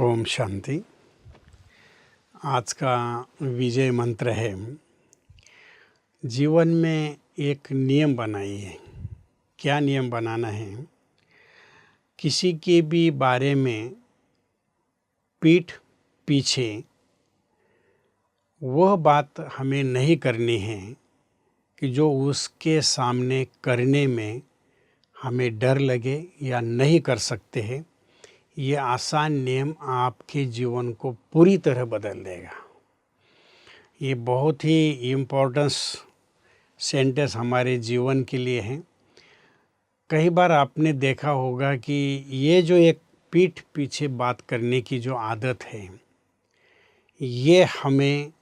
ओम शांति। आज का विजय मंत्र है, जीवन में एक नियम बनाइए। क्या नियम बनाना है? किसी के भी बारे में पीठ पीछे वह बात हमें नहीं करनी है कि जो उसके सामने करने में हमें डर लगे या नहीं कर सकते हैं। ये आसान नियम आपके जीवन को पूरी तरह बदल देगा। ये बहुत ही इम्पोर्टेंस सेंटेंस हमारे जीवन के लिए है। कई बार आपने देखा होगा कि ये जो एक पीठ पीछे बात करने की जो आदत है, ये हमें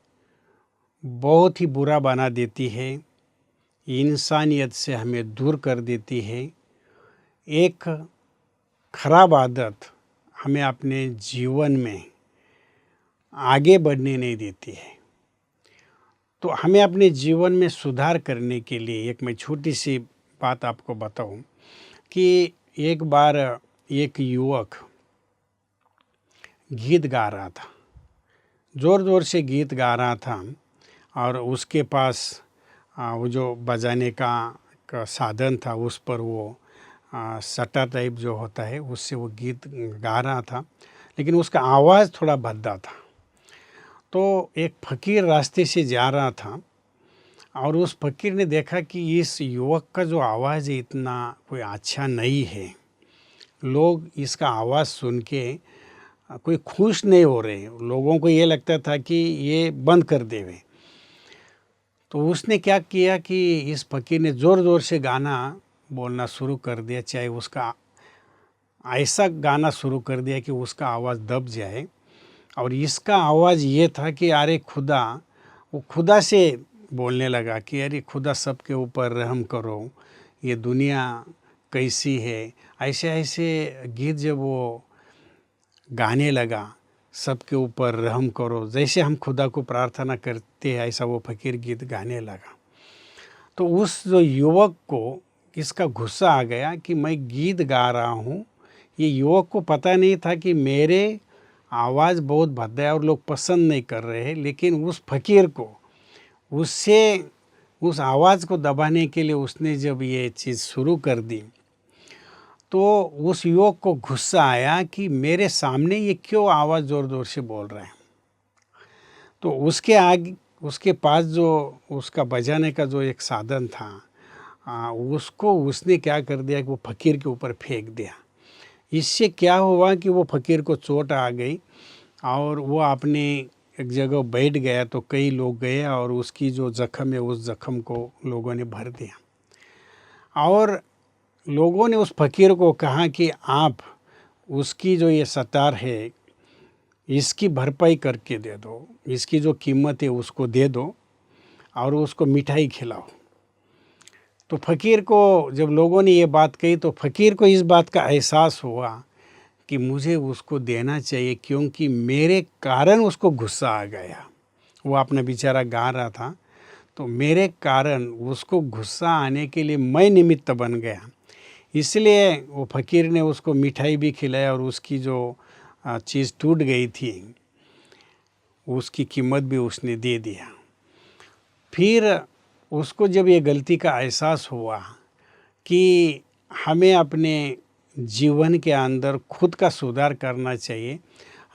बहुत ही बुरा बना देती है, इंसानियत से हमें दूर कर देती है। एक खराब आदत हमें अपने जीवन में आगे बढ़ने नहीं देती है। तो हमें अपने जीवन में सुधार करने के लिए एक मैं छोटी सी बात आपको बताऊं कि एक बार एक युवक गीत गा रहा था, ज़ोर ज़ोर से गीत गा रहा था और उसके पास वो जो बजाने का साधन था, उस पर वो सटा टाइप जो होता है उससे वो गीत गा रहा था, लेकिन उसका आवाज़ थोड़ा भद्दा था। तो एक फ़कीर रास्ते से जा रहा था और उस फ़कीर ने देखा कि इस युवक का जो आवाज़ है इतना कोई अच्छा नहीं है, लोग इसका आवाज़ सुन के कोई खुश नहीं हो रहे, लोगों को ये लगता था कि ये बंद कर देवे। तो उसने क्या किया कि इस फ़कीर ने ज़ोर ज़ोर से गाना बोलना शुरू कर दिया, चाहे उसका ऐसा गाना शुरू कर दिया कि उसका आवाज़ दब जाए। और इसका आवाज़ ये था कि अरे खुदा, वो खुदा से बोलने लगा कि अरे खुदा सबके ऊपर रहम करो, ये दुनिया कैसी है। ऐसे ऐसे गीत जब वो गाने लगा, सबके ऊपर रहम करो, जैसे हम खुदा को प्रार्थना करते हैं ऐसा वो फ़कीर गीत गाने लगा। तो उस जो युवक को इसका गुस्सा आ गया कि मैं गीत गा रहा हूँ। ये युवक को पता नहीं था कि मेरे आवाज़ बहुत भद्दा है और लोग पसंद नहीं कर रहे हैं, लेकिन उस फ़कीर को उससे उस आवाज़ को दबाने के लिए उसने जब ये चीज़ शुरू कर दी तो उस युवक को गुस्सा आया कि मेरे सामने ये क्यों आवाज़ ज़ोर ज़ोर से बोल रहे हैं। तो उसके आगे उसके पास जो उसका बजाने का जो एक साधन था, उसको उसने क्या कर दिया कि वो फ़कीर के ऊपर फेंक दिया। इससे क्या हुआ कि वो फ़कीर को चोट आ गई और वो अपने एक जगह बैठ गया। तो कई लोग गए और उसकी जो ज़ख्म है उस ज़ख्म को लोगों ने भर दिया और लोगों ने उस फ़कीर को कहा कि आप उसकी जो ये सतार है इसकी भरपाई करके दे दो, इसकी जो कीमत है उसको दे दो और उसको मिठाई खिलाओ। तो फ़कीर को जब लोगों ने ये बात कही तो फ़कीर को इस बात का एहसास हुआ कि मुझे उसको देना चाहिए, क्योंकि मेरे कारण उसको गुस्सा आ गया। वो अपना बेचारा गा रहा था, तो मेरे कारण उसको गुस्सा आने के लिए मैं निमित्त बन गया। इसलिए वो फ़कीर ने उसको मिठाई भी खिलाया और उसकी जो चीज़ टूट गई थी उसकी कीमत भी उसने दे दिया। फिर उसको जब ये गलती का एहसास हुआ कि हमें अपने जीवन के अंदर खुद का सुधार करना चाहिए,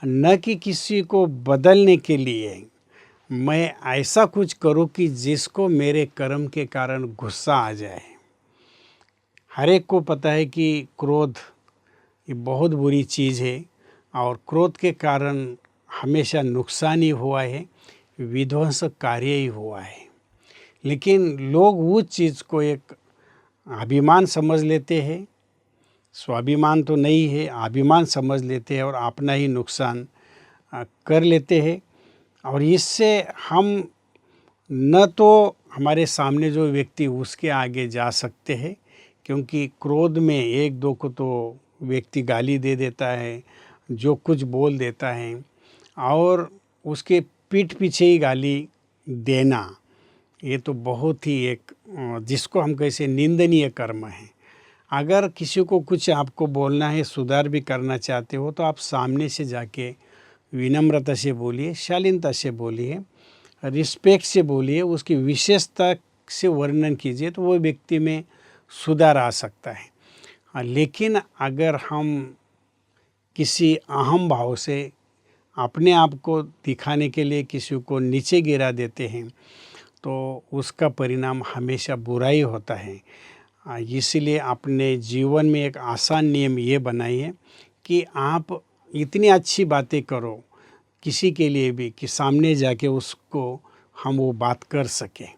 न कि किसी को बदलने के लिए मैं ऐसा कुछ करूं कि जिसको मेरे कर्म के कारण गुस्सा आ जाए। हर एक को पता है कि क्रोध ये बहुत बुरी चीज़ है और क्रोध के कारण हमेशा नुकसान ही हुआ है, विध्वंस कार्य ही हुआ है। लेकिन लोग उस चीज़ को एक अभिमान समझ लेते हैं, स्वाभिमान तो नहीं है, अभिमान समझ लेते हैं और अपना ही नुकसान कर लेते हैं। और इससे हम न तो हमारे सामने जो व्यक्ति उसके आगे जा सकते हैं, क्योंकि क्रोध में एक दो को तो व्यक्ति गाली दे देता है, जो कुछ बोल देता है और उसके पीठ पीछे ही गाली देना, ये तो बहुत ही एक जिसको हम कैसे निंदनीय कर्म है। अगर किसी को कुछ आपको बोलना है, सुधार भी करना चाहते हो, तो आप सामने से जाके विनम्रता से बोलिए, शालीनता से बोलिए, रिस्पेक्ट से बोलिए, उसकी विशेषता से वर्णन कीजिए, तो वो व्यक्ति में सुधार आ सकता है। लेकिन अगर हम किसी अहम भाव से अपने आप को दिखाने के लिए किसी को नीचे गिरा देते हैं, तो उसका परिणाम हमेशा बुरा ही होता है। इसलिए अपने जीवन में एक आसान नियम ये बनाइए कि आप इतनी अच्छी बातें करो किसी के लिए भी कि सामने जाके उसको हम वो बात कर सकें।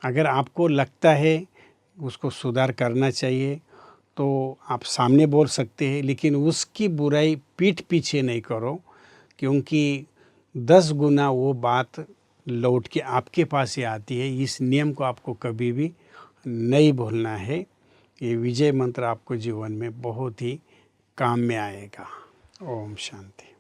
अगर आपको लगता है उसको सुधार करना चाहिए तो आप सामने बोल सकते हैं, लेकिन उसकी बुराई पीठ पीछे नहीं करो, क्योंकि 10 गुना वो बात लौट के आपके पास ही आती है। इस नियम को आपको कभी भी नहीं भूलना है। ये विजय मंत्र आपको जीवन में बहुत ही काम में आएगा। ओम शांति।